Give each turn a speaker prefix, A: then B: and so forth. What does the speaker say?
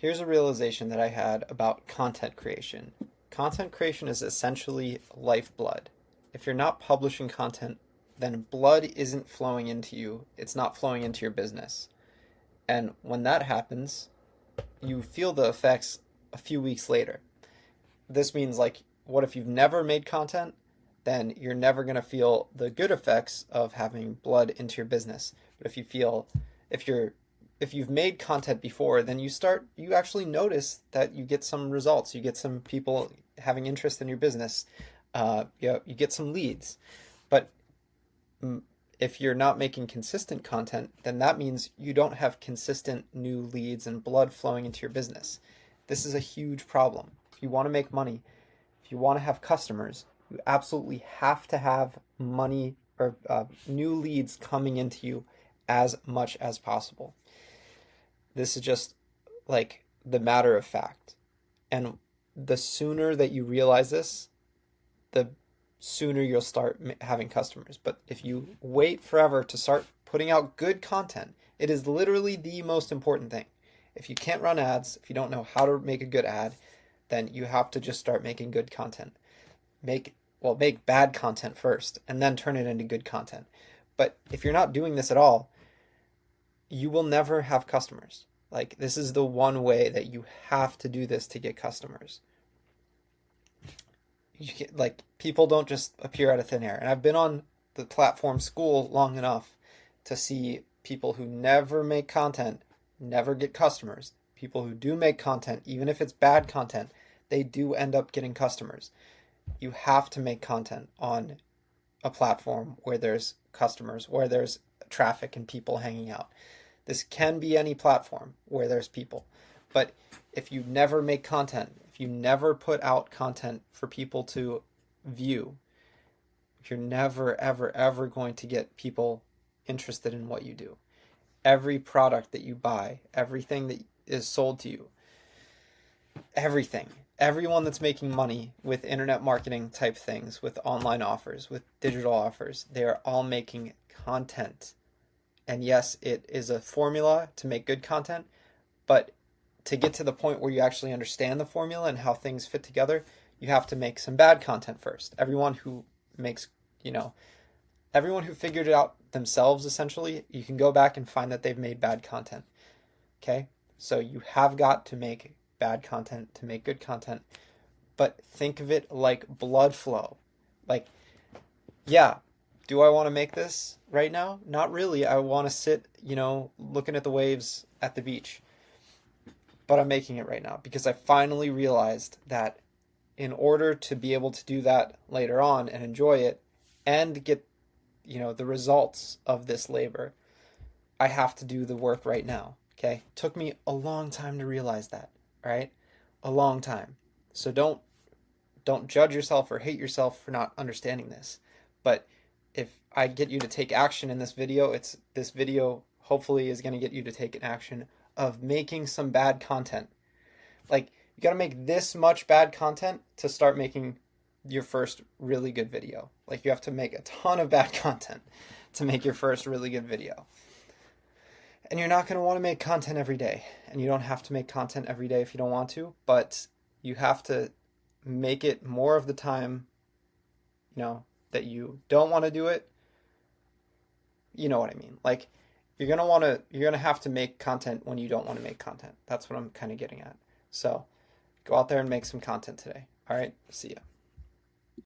A: Here's a realization that I had about content creation. Content creation is essentially lifeblood. If you're not publishing content, then blood isn't flowing into you, it's not flowing into your business. And when that happens, you feel the effects a few weeks later. This means, like, what if you've never made content? Then you're never going to feel the good effects of having blood into your business. But if you're if you've made content before, then you actually notice that you get some results. You get some people having interest in your business. You get some leads. But if you're not making consistent content, then that means you don't have consistent new leads and blood flowing into your business. This is a huge problem. If you want to make money, if you want to have customers, you absolutely have to have money or new leads coming into you as much as possible. This is just like the matter of fact. And the sooner that you realize this, the sooner you'll start having customers. But if you wait forever to start putting out good content, it is literally the most important thing. If you can't run ads, if you don't know how to make a good ad, then you have to just start making good content. Make bad content first and then turn it into good content. But if you're not doing this at all, you will never have customers. Like, this is the one way that you have to do this to get customers. People don't just appear out of thin air. And I've been on the platform Skool long enough to see people who never make content never get customers. People who do make content, even if it's bad content, they do end up getting customers. You have to make content on a platform where there's customers, where there's traffic and people hanging out. This can be any platform where there's people. But if you never make content, if you never put out content for people to view, you're never, ever, ever going to get people interested in what you do. Every product that you buy, everything that is sold to you, everyone that's making money with internet marketing type things, with online offers, with digital offers, they are all making content. And yes, it is a formula to make good content, but to get to the point where you actually understand the formula and how things fit together, you have to make some bad content first. Everyone who figured it out themselves, essentially, you can go back and find that they've made bad content. Okay? So you have got to make bad content to make good content, but think of it like blood flow. Like, yeah, do I want to make this right now? Not really. I want to sit, looking at the waves at the beach. But I'm making it right now because I finally realized that in order to be able to do that later on and enjoy it and get, the results of this labor, I have to do the work right now. Okay? It took me a long time to realize that, right? A long time. So don't judge yourself or hate yourself for not understanding this. But if I get you to take action in this video, this video hopefully is going to get you to take an action of making some bad content. Like, you got to make this much bad content to start making your first really good video. Like, you have to make a ton of bad content to make your first really good video. And you're not going to want to make content every day. And you don't have to make content every day if you don't want to, but you have to make it more of the time, that you don't want to do it. You know what I mean? Like, you're going to have to make content when you don't want to make content. That's what I'm kind of getting at. So go out there and make some content today. All right. See ya.